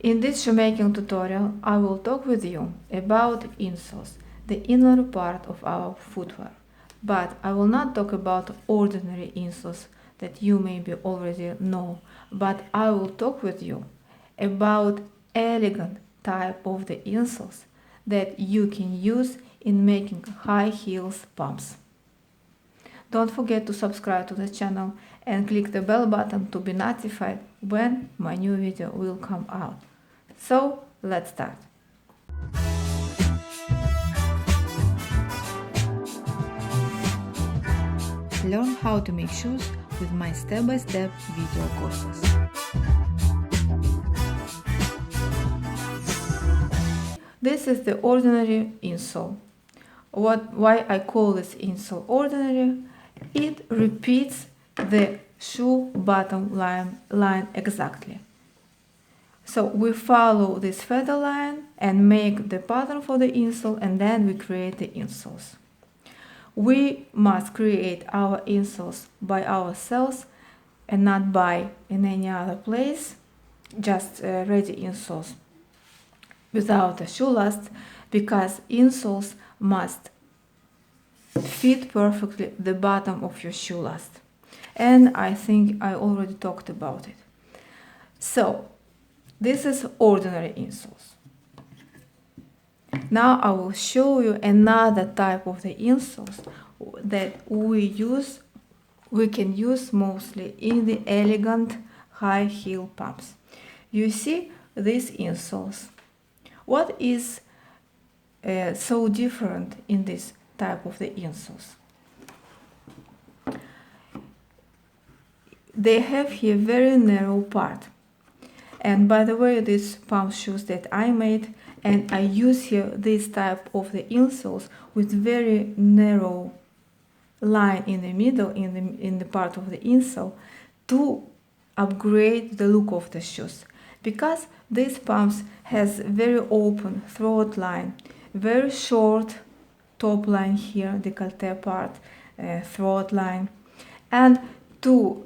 In this shoemaking tutorial, I will talk with you about insoles, the inner part of our footwear. But I will not talk about ordinary insoles that you maybe already know, but I will talk with you about elegant type of the insoles that you can use in making high heels pumps. Don't forget to subscribe to the channel and click the bell button to be notified when my new video will come out. So let's start. Learn how to make shoes with my step-by-step video courses. This is the ordinary insole. Why I call this insole ordinary? It repeats the shoe bottom line exactly. So we follow this feather line and make the pattern for the insole, and then we create the insoles. We must create our insoles by ourselves and not buy in any other place, just ready insoles without a shoe last, because insoles must fit perfectly the bottom of your shoe last. And I think I already talked about it. So this is ordinary insoles. Now I will show you another type of the insoles that we can use mostly in the elegant high heel pumps. You see these insoles. What is so different in this type of the insoles? They have here very narrow part. And by the way, these pump shoes that I made, and I use here this type of the insoles with very narrow line in the middle, in the part of the insole, to upgrade the look of the shoes. Because these pumps has very open throat line, very short top line here, décolleté part, throat line, and to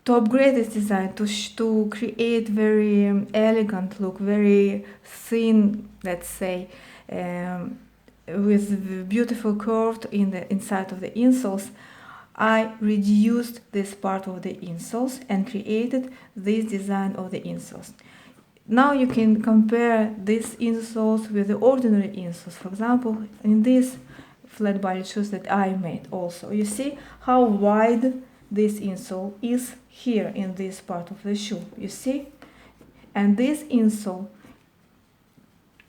upgrade this design, to create very elegant look, very thin, let's say, with beautiful curve in the inside of the insoles, I reduced this part of the insoles and created this design of the insoles. Now you can compare these insoles with the ordinary insoles. For example, in these flat-bodied shoes that I made also, you see how wide this insole is here in this part of the shoe, you see? And this insole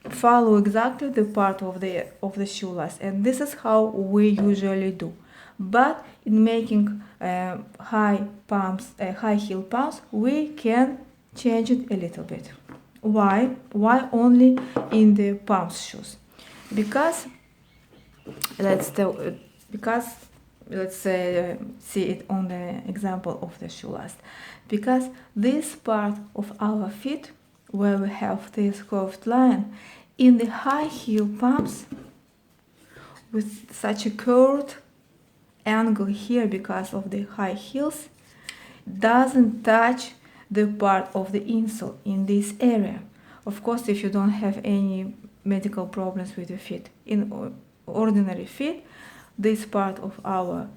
follow exactly the part of the shoe last, and this is how we usually do. But in making high heel pumps, we can change it a little bit. Why only in the pumps shoes? Because let's see it on the example of the shoe last. Because this part of our feet, where we have this curved line, in the high heel pumps, with such a curved angle here because of the high heels, doesn't touch the part of the insole in this area. Of course, if you don't have any medical problems with your feet. In ordinary feet, this part of our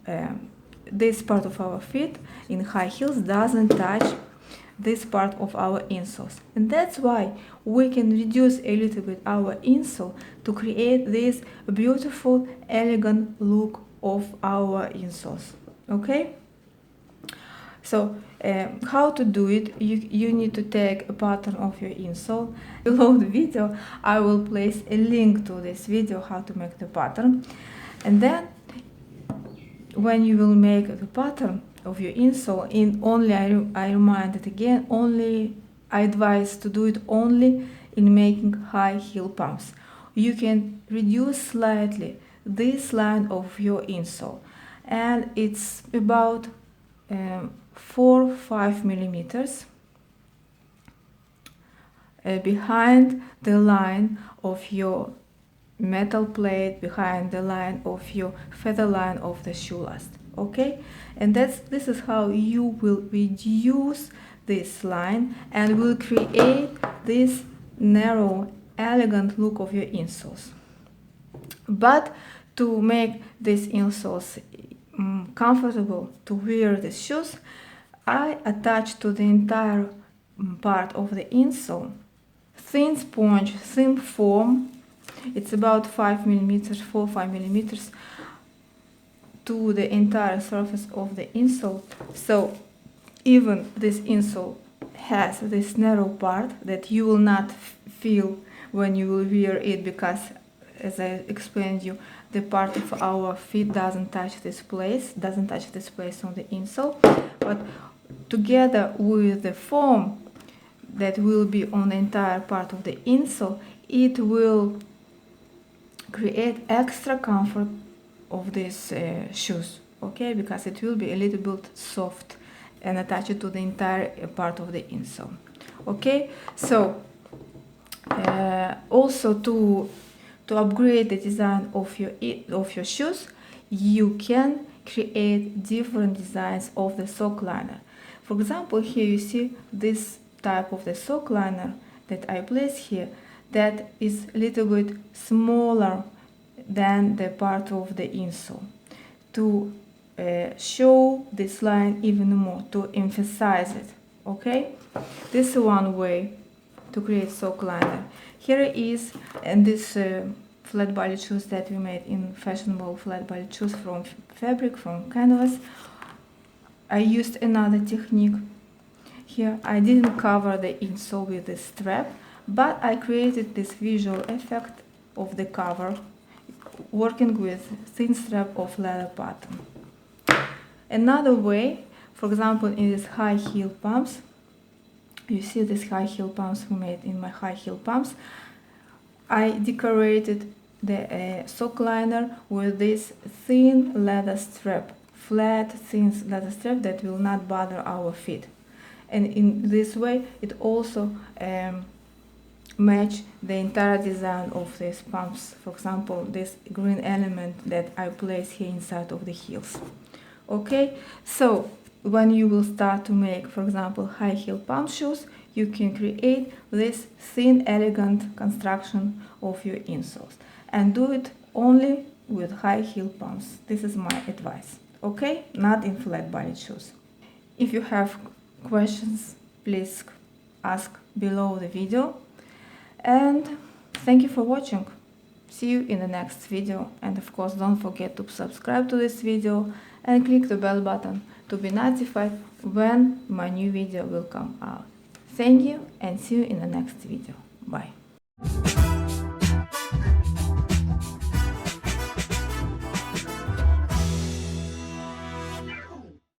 feet in high heels doesn't touch this part of our insoles, and that's why we can reduce a little bit our insole to create this beautiful, elegant look of our insoles. Okay? So how to do it? You need to take a pattern of your insole. Below the video I will place a link to this video how to make the pattern, and then when you will make the pattern of your insole, I remind it again, I advise to do it only in making high heel pumps. You can reduce slightly this line of your insole, and it's about 4-5 millimeters behind the line of your metal plate, behind the line of your feather line of the shoe last. Okay, and this is how you will reduce this line and will create this narrow, elegant look of your insoles. But to make these insoles comfortable to wear these shoes, I attach to the entire part of the insole thin sponge, thin foam. It's about 5 millimeters, 4-5 millimeters to the entire surface of the insole. So even this insole has this narrow part that you will not feel when you will wear it, because, as I explained you, the part of our feet doesn't touch this place on the insole. But together with the foam that will be on the entire part of the insole, it will create extra comfort of these shoes, okay, because it will be a little bit soft and attached to the entire part of the insole. Okay, so also to upgrade the design of your shoes, you can create different designs of the sock liner. For example, here you see this type of the sock liner that I place here, that is a little bit smaller than the part of the insole, to show this line even more, to emphasize it. Okay, this is one way to create sock liner. Here is, and this flat body shoes that we made in fashionable flat body shoes from fabric, from canvas. I used another technique. Here I didn't cover the insole with the strap, but I created this visual effect of the cover working with thin strap of leather pattern. Another way, for example, in these high heel pumps, you see these high heel pumps we made in my high heel pumps, I decorated the sock liner with this thin leather strap, flat thin leather strap that will not bother our feet. And in this way it also match the entire design of these pumps. For example, this green element that I place here inside of the heels. Okay, so when you will start to make, for example, high heel pump shoes, you can create this thin, elegant construction of your insoles, and do it only with high heel pumps. This is my advice. Okay, not in flat body shoes. If you have questions, please ask below the video. And thank you for watching. See you in the next video, and of course don't forget to subscribe to this video and click the bell button to be notified when my new video will come out. Thank you, and see you in the next video. Bye.